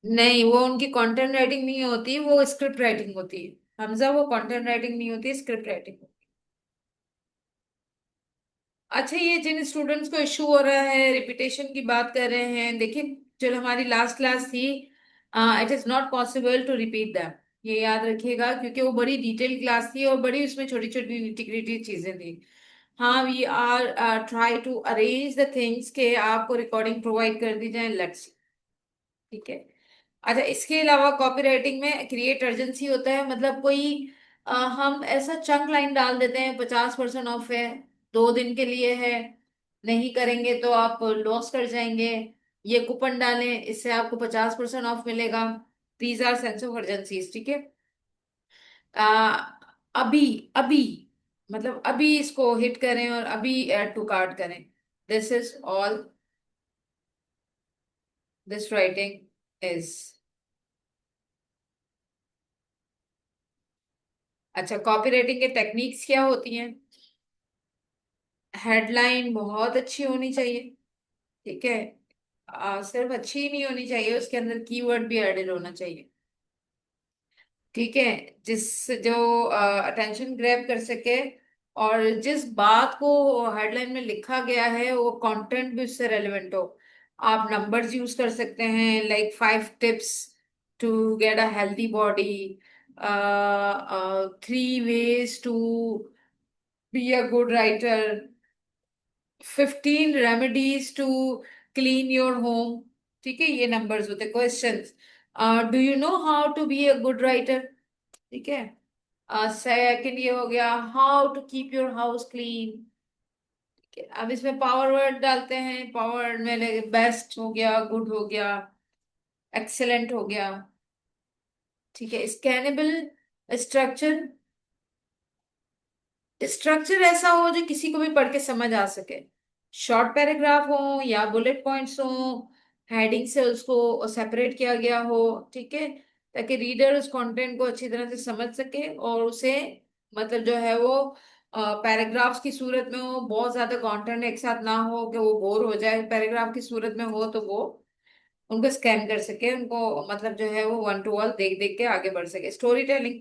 नहीं, वो उनकी कंटेंट राइटिंग नहीं होती, वो स्क्रिप्ट राइटिंग होती है हमजा। वो कंटेंट राइटिंग नहीं होती, स्क्रिप्ट राइटिंग। अच्छा, ये जिन स्टूडेंट्स को इशू हो रहा है, रिपीटेशन की बात कर रहे हैं, देखिए जो हमारी लास्ट क्लास थी, it is not possible to repeat that. ये याद रखिएगा, क्योंकि वो बड़ी डिटेल क्लास थी और बड़ी उसमें छोटी छोटी इंटीग्रिटी चीजें थी। हाँ, we are try to arrange the things के आपको रिकॉर्डिंग प्रोवाइड कर दी जाए, लेट्स। ठीक है। अच्छा, इसके अलावा कॉपीराइटिंग में क्रिएट अर्जेंसी होता है, मतलब कोई हम ऐसा चंक लाइन डाल देते हैं, 50% ऑफ है, 2 दिन के लिए है, नहीं करेंगे तो आप लॉस कर जाएंगे, ये कूपन डालें इससे आपको 50% ऑफ मिलेगा। These are sense of urgencies. ठीक है। आ, अभी अभी मतलब अभी इसको हिट करें और अभी ऐड टू कार्ट करें। This is all this writing is. अच्छा, कॉपी राइटिंग के टेक्निक्स क्या होती हैं? हेडलाइन बहुत अच्छी होनी चाहिए। ठीक है। सिर्फ अच्छी ही नहीं होनी चाहिए, उसके अंदर कीवर्ड भी एडेड होना चाहिए। ठीक है। जिस जो अटेंशन ग्रैब कर सके, और जिस बात को हेडलाइन में लिखा गया है वो कंटेंट भी उससे रेलेवेंट हो। आप नंबर्स यूज कर सकते हैं, like 5 tips to get a healthy body, 3 ways to be a good writer, 15 remedies to clean your home. ठीक है, ये नंबर्स होते questions. Do you know how to be a good writer? ठीक है। Second ये हो गया, how to keep your house clean. अब इसमें पावर वर्ड डालते हैं, पावर वर्ड में बेस्ट हो गया, गुड हो गया, एक्सेलेंट हो गया। ठीक है। स्कैनेबल स्ट्रक्चर, स्ट्रक्चर ऐसा हो जो किसी को भी पढ़ के समझ आ सके। शॉर्ट पैराग्राफ हो या बुलेट पॉइंट्स हो, हेडिंग से उसको सेपरेट किया गया हो। ठीक है, ताकि रीडर उस कंटेंट को अच्छी तरह से समझ सके और उसे मतलब जो है वो पैराग्राफ्स की सूरत में हो, बहुत ज्यादा कंटेंट एक साथ ना हो कि वो बोर हो जाए, पैराग्राफ की सूरत में हो तो वो उनको स्कैन कर सके, उनको मतलब जो है वो वन टू वन देख देख के आगे बढ़ सके। Story telling,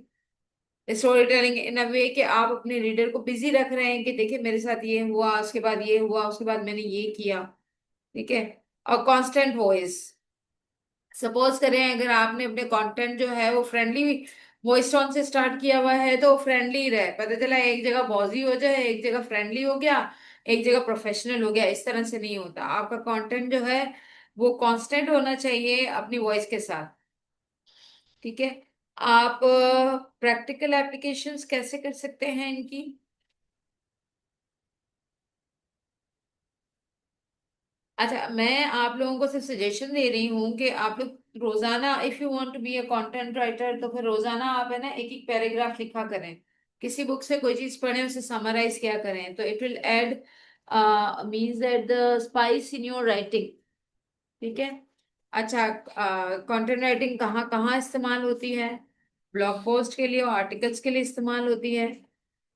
story telling in a way कि आप अपने रीडर को बिजी रख रहे हैं कि देखिए मेरे साथ ये हुआ, उसके बाद ये हुआ, उसके बाद मैंने ये किया। ठीक है। और कांस्टेंट वॉइस, सपोज करें अगर आपने अपने कंटेंट जो है वो फ्रेंडली वॉइस टोन से स्टार्ट किया हुआ है तो फ्रेंडली रहे, पता चला एक जगह बॉजी हो जाए, एक जगह फ्रेंडली हो गया, एक जगह प्रोफेशनल हो गया। इस तरह से नहीं होता। आपका कंटेंट जो है वो कांस्टेंट होना चाहिए अपनी वॉइस के साथ। ठीक है। आप प्रैक्टिकल एप्लीकेशंस कैसे कर सकते हैं इनकी? अच्छा, मैं आप लोगों को सिर्फ सजेशन दे रही हूँ कि आप लोग रोजाना, if you want to be a content writer, तो फिर रोजाना आप है ना एक एक पैराग्राफ लिखा करें। किसी बुक से कोई चीज पढ़ें, उसे समराइज क्या करें, तो it will add means that the spice in your writing. ठीक है। अच्छा, कंटेंट राइटिंग कहाँ कहाँ इस्तेमाल होती है? ब्लॉग पोस्ट के लिए और आर्टिकल्स के लिए इस्तेमाल होती है।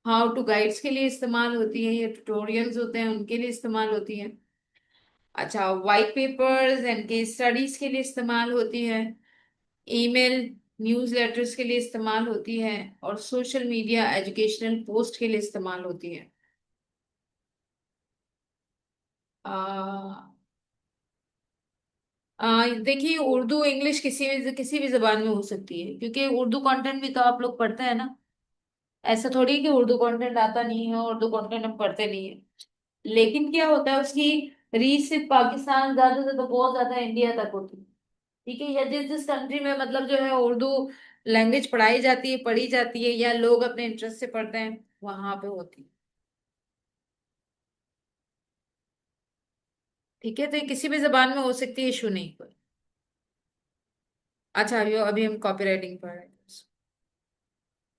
हाउ टू गाइड्स के लिए इस्तेमाल होती है, ये ट्यूटोरियल्स होते हैं उनके लिए इस्तेमाल होती है। अच्छा, white papers and case studies के लिए इस्तेमाल होती है। ईमेल न्यूज़ लेटर्स के लिए इस्तेमाल होती है। और सोशल मीडिया एजुकेशनल पोस्ट के लिए इस्तेमाल होती है। आ, देखिए, उर्दू इंग्लिश किसी भी जबान में हो सकती है, क्योंकि उर्दू कंटेंट भी तो आप लोग पढ़ते हैं ना। ऐसा थोड़ी है कि उर्दू कंटेंट आता नहीं है, उर्दू कंटेंट हम पढ़ते नहीं है। लेकिन क्या होता है, उसकी रीच सिर्फ पाकिस्तान, ज्यादा से तो बहुत ज्यादा इंडिया तक होती है। ठीक है। या जिस जिस कंट्री में मतलब जो है उर्दू लैंग्वेज पढ़ाई जाती है, पढ़ी जाती है, या लोग अपने इंटरेस्ट से पढ़ते हैं, वहां पे होती है। ठीक है। तो ये किसी भी जबान में हो सकती है, इशू नहीं कोई। अच्छा, अभी अभी हम कॉपी राइटिंग पढ़ रहे हैं।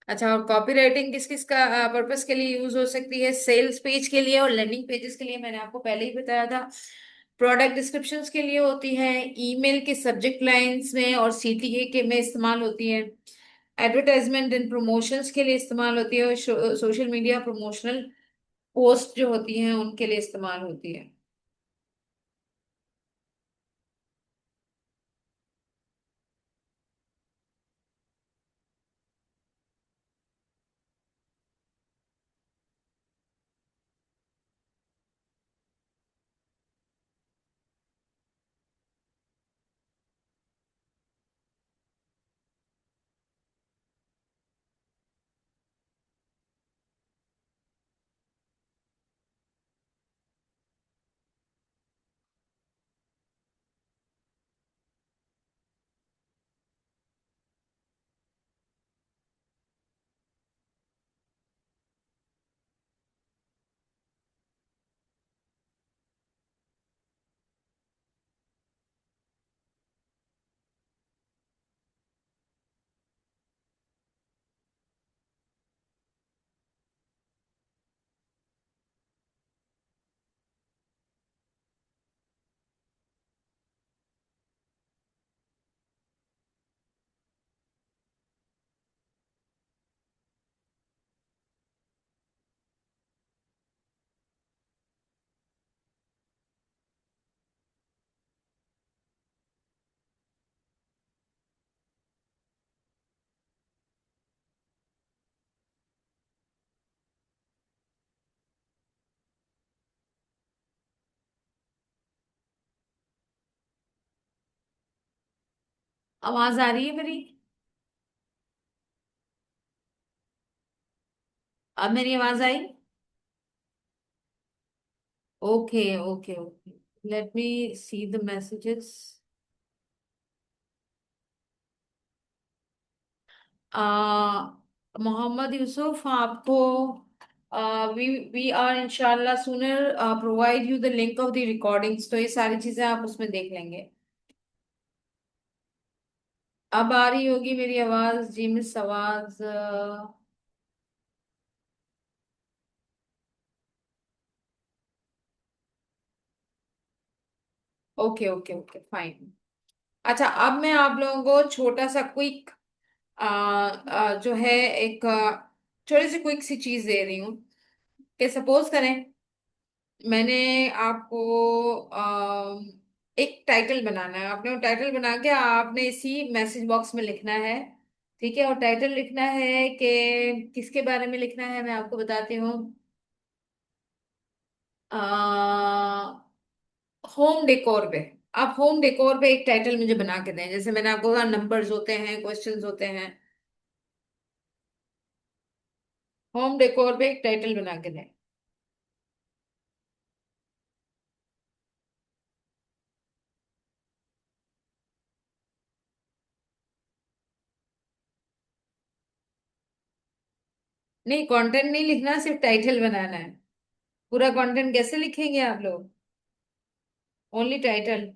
अच्छा, और कॉपी राइटिंग किस किस का पर्पस के लिए यूज हो सकती है? सेल्स पेज के लिए और लैंडिंग पेजेस के लिए, मैंने आपको पहले ही बताया था। प्रोडक्ट डिस्क्रिप्शंस के लिए होती है। ईमेल के सब्जेक्ट लाइंस में और सीटीए के में इस्तेमाल होती है। एडवर्टाइजमेंट एंड प्रमोशंस के लिए इस्तेमाल होती है। और सोशल मीडिया प्रमोशनल पोस्ट जो होती हैं उनके लिए इस्तेमाल होती है। आवाज आ रही है मेरी? अब मेरी आवाज आई? Okay okay okay, let me see the messages. Mohammad Yusuf, आपको वी वी आर इंशाल्लाह sooner provide you the link of the recordings, तो ये सारी चीजें आप उसमें देख लेंगे। अब आ रही होगी मेरी आवाज जी, मिस आवाज? Okay okay okay, fine. अच्छा, अब मैं आप लोगों को छोटा सा क्विक जो है एक छोटी सी क्विक सी चीज दे रही हूँ कि सपोज करें मैंने आपको एक टाइटल बनाना है आपने, वो टाइटल बना के आपने इसी मैसेज बॉक्स में लिखना है। ठीक है, और टाइटल लिखना है कि किसके बारे में लिखना है, मैं आपको बताती हूँ। होम डेकोर पे। आप होम डेकोर पे एक टाइटल मुझे बना के दें, जैसे मैंने आपको कहा नंबर्स होते हैं, क्वेश्चंस होते हैं। होम डेकोर पे एक टाइटल बना के दें। नहीं, कंटेंट नहीं लिखना, सिर्फ टाइटल बनाना है। पूरा कंटेंट कैसे लिखेंगे आप लोग? Only title.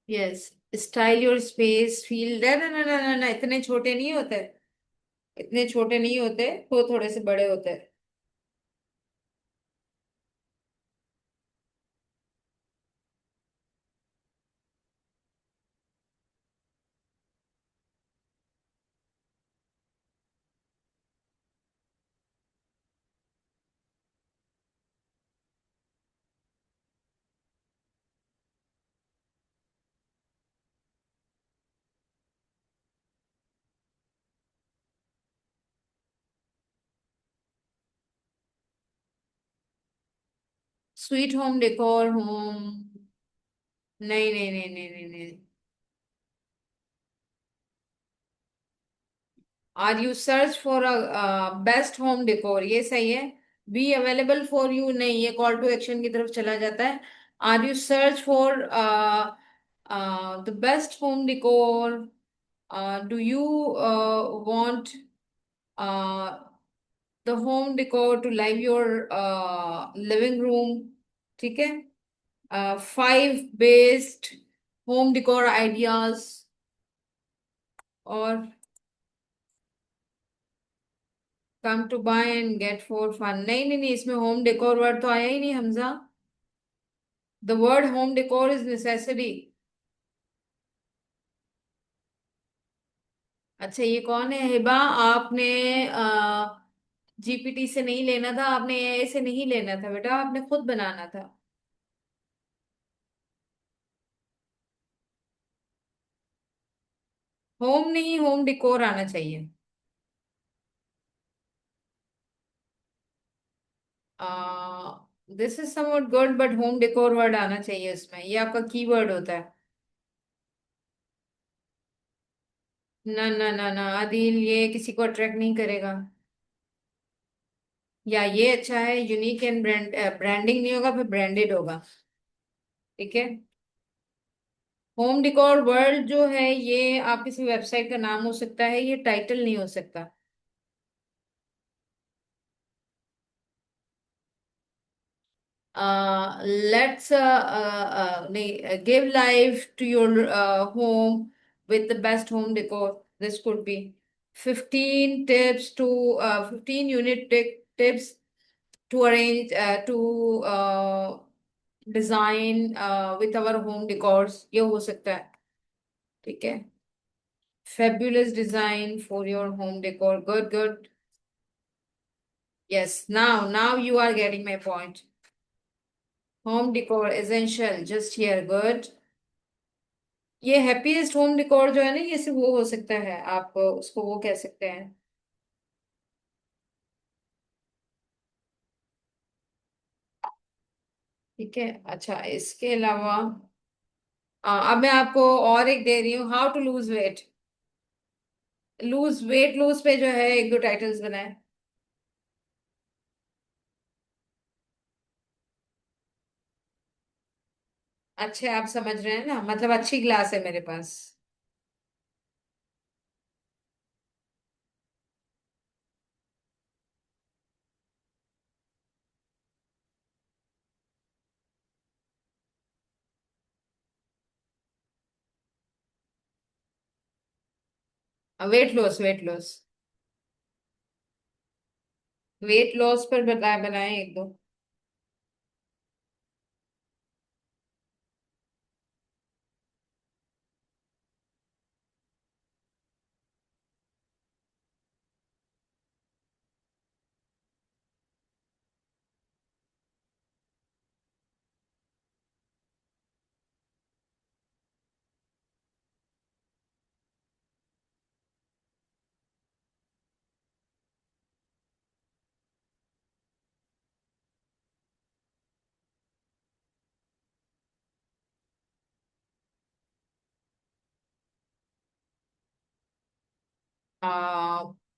Yes. Style your space, feel, ना ना ना ना ना ना, इतने छोटे नहीं होते। इतने छोटे नहीं होते, वो थोड़े से बड़े होते हैं। Sweet home decor home. नहीं नहीं नहीं नहीं नहीं नहीं। Are you search for a best home decor, ये सही है। बी अवेलेबल फॉर यू, नहीं, ये कॉल टू एक्शन की तरफ चला जाता है। Are you search for the best home decor, do you want the home decor to live your living room. ठीक है। 5 बेस्ट होम डेकोर आइडियाज। और come to buy and get for fun, नहीं नहीं नहीं, इसमें होम डेकोर वर्ड तो आया ही नहीं Hamza. The word home decor is necessary. अच्छा, ये कौन है हिबा? आपने जीपीटी से नहीं लेना था, आपने एआई से नहीं लेना था बेटा, आपने खुद बनाना था। होम नहीं, होम डेकोर आना चाहिए। This is somewhat good, but home decor word आना चाहिए इसमें, ये आपका कीवर्ड होता है। ना ना ना ना आदिल, ये किसी को अट्रैक्ट नहीं करेगा। या ये अच्छा है, यूनिक एंड ब्रांडिंग नहीं होगा, फिर ब्रांडेड होगा। ठीक है। होम डिकॉर वर्ल्ड जो है, ये आप किसी वेबसाइट का नाम हो सकता है, ये टाइटल नहीं हो सकता। लेट्स नहीं, give life to your home with the best home decor, this could be 15 tips to 15 unit tips to arrange to design with our home decors, ये हो सकता है। ठीक है। Fabulous design for your home decor. Good, good. Yes, now you are getting my point. Home decor essential, just here. Good. ये happiest home decor जो है ना, ये सिर्फ वो हो सकता है, आप उसको वो कह सकते हैं। ठीक है। अच्छा, इसके अलावा अब मैं आपको और एक दे रही हूँ, how to lose weight. Lose weight lose पे जो है एक दो टाइटल्स बनाए। अच्छे, आप समझ रहे हैं ना, मतलब अच्छी क्लास है मेरे पास। Weight loss, weight loss. Weight loss पर बताए, बनाए एक दो।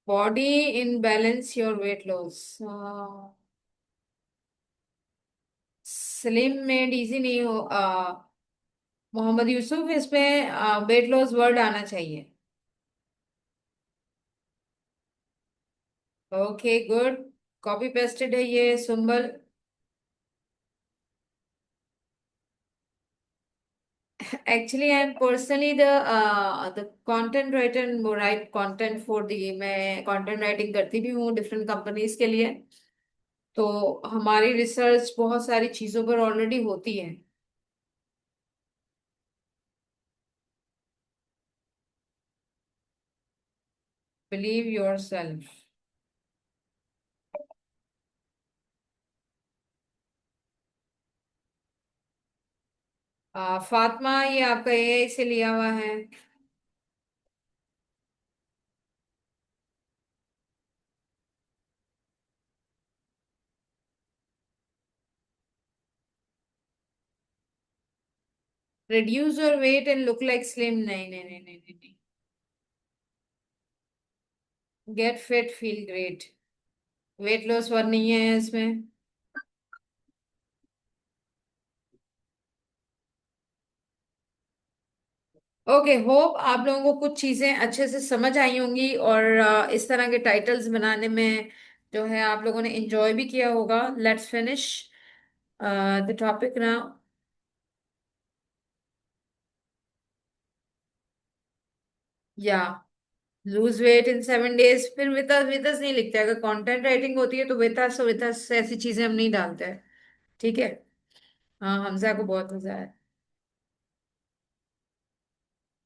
Body in balance your weight loss. Slim made easy नहीं हो। मोहम्मद यूसुफ, इसमें वेट लॉस वर्ड आना चाहिए। Okay good. कॉपी पेस्टेड है ये Sumbal. Actually I am personally the content writer and right content for the, मैं कंटेंट राइटिंग करती भी हूँ डिफरेंट कंपनीज के लिए। तो हमारी रिसर्च बहुत सारी चीजों पर ऑलरेडी होती है। Believe your self. फातिमा, ये आपका एआई से लिया हुआ है। Reduce your weight and look like slim, नहीं नहीं नहीं नहीं नहीं। Get fit feel great. Weight loss वर नहीं है इसमें। ओके, होप आप लोगों को कुछ चीजें अच्छे से समझ आई होंगी, और इस तरह के टाइटल्स बनाने में जो है आप लोगों ने एंजॉय भी किया होगा। Let's finish the topic now. या लूज वेट इन 7 डेज, फिर वितस वितस नहीं लिखते। अगर कंटेंट राइटिंग होती है तो वितस वितस ऐसी चीजें हम नहीं डालते हैं। ठीक है। हाँ, हमजा को बहुत मजा आया।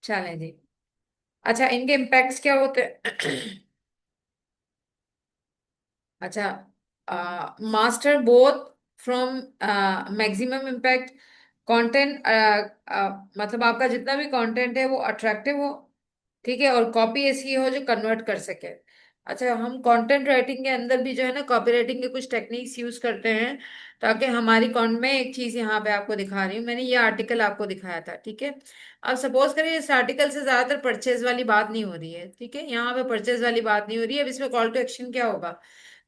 चलें जी। अच्छा, इनके इम्पैक्ट्स क्या होते हैं? अच्छा, master both from maximum impact. Content, मतलब आपका जितना भी कंटेंट है वो अट्रैक्टिव हो। ठीक है, और कॉपी ऐसी हो जो कन्वर्ट कर सके। अच्छा, हम कंटेंट राइटिंग के अंदर भी जो है ना कॉपी राइटिंग के कुछ टेक्निक्स यूज करते हैं, ताकि हमारी कॉन में एक चीज यहाँ पे आपको दिखा रही हूँ, मैंने ये आर्टिकल आपको दिखाया था। ठीक है। अब सपोज करिए इस आर्टिकल से ज्यादातर परचेज वाली बात नहीं हो रही है। ठीक है, यहाँ पे परचेज वाली बात नहीं हो रही है। अब इसमें कॉल टू एक्शन क्या होगा,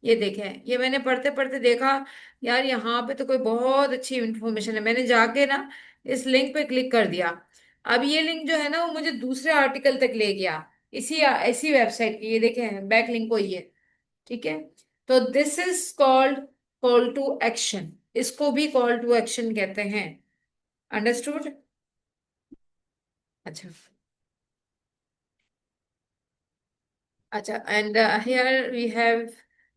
ये देखें। ये मैंने पढ़ते पढ़ते देखा, यार यहाँ पे तो कोई बहुत अच्छी इंफॉर्मेशन है, मैंने जाके ना इस लिंक पे क्लिक कर दिया। अब ये लिंक जो है ना वो मुझे दूसरे आर्टिकल तक ले गया, इसी इसी वेबसाइट की। ये देखें, बैक लिंक को ये। ठीक है। तो this is called call to action. इसको भी कॉल टू एक्शन कहते हैं। अंडरस्टूड? अच्छा। अच्छा, and here we have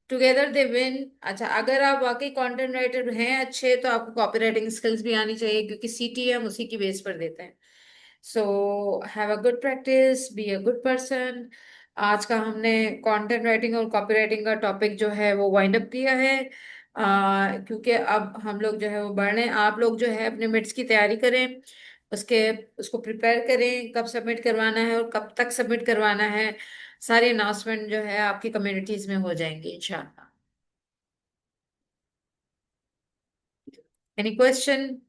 together they win. अच्छा, अगर आप वाकई कंटेंट राइटर हैं अच्छे, तो आपको कॉपी राइटिंग स्किल्स भी आनी चाहिए, क्योंकि सीटी हम उसी की बेस पर देते हैं। So have a good practice, B a good person. आज का हमने कंटेंट राइटिंग और कॉपी राइटिंग का टॉपिक जो है वो वाइंड अप किया है। क्योंकि अब हम लोग जो है वो बढ़ रहे हैं। आप लोग जो है अपने मिड्स की तैयारी करें, उसके उसको प्रिपेयर करें, कब सबमिट करवाना है और कब तक सबमिट करवाना है। सारी अनाउंसमेंट जो है आपकी कम्युनिटीज में हो जाएंगी इंशाल्लाह। Any question?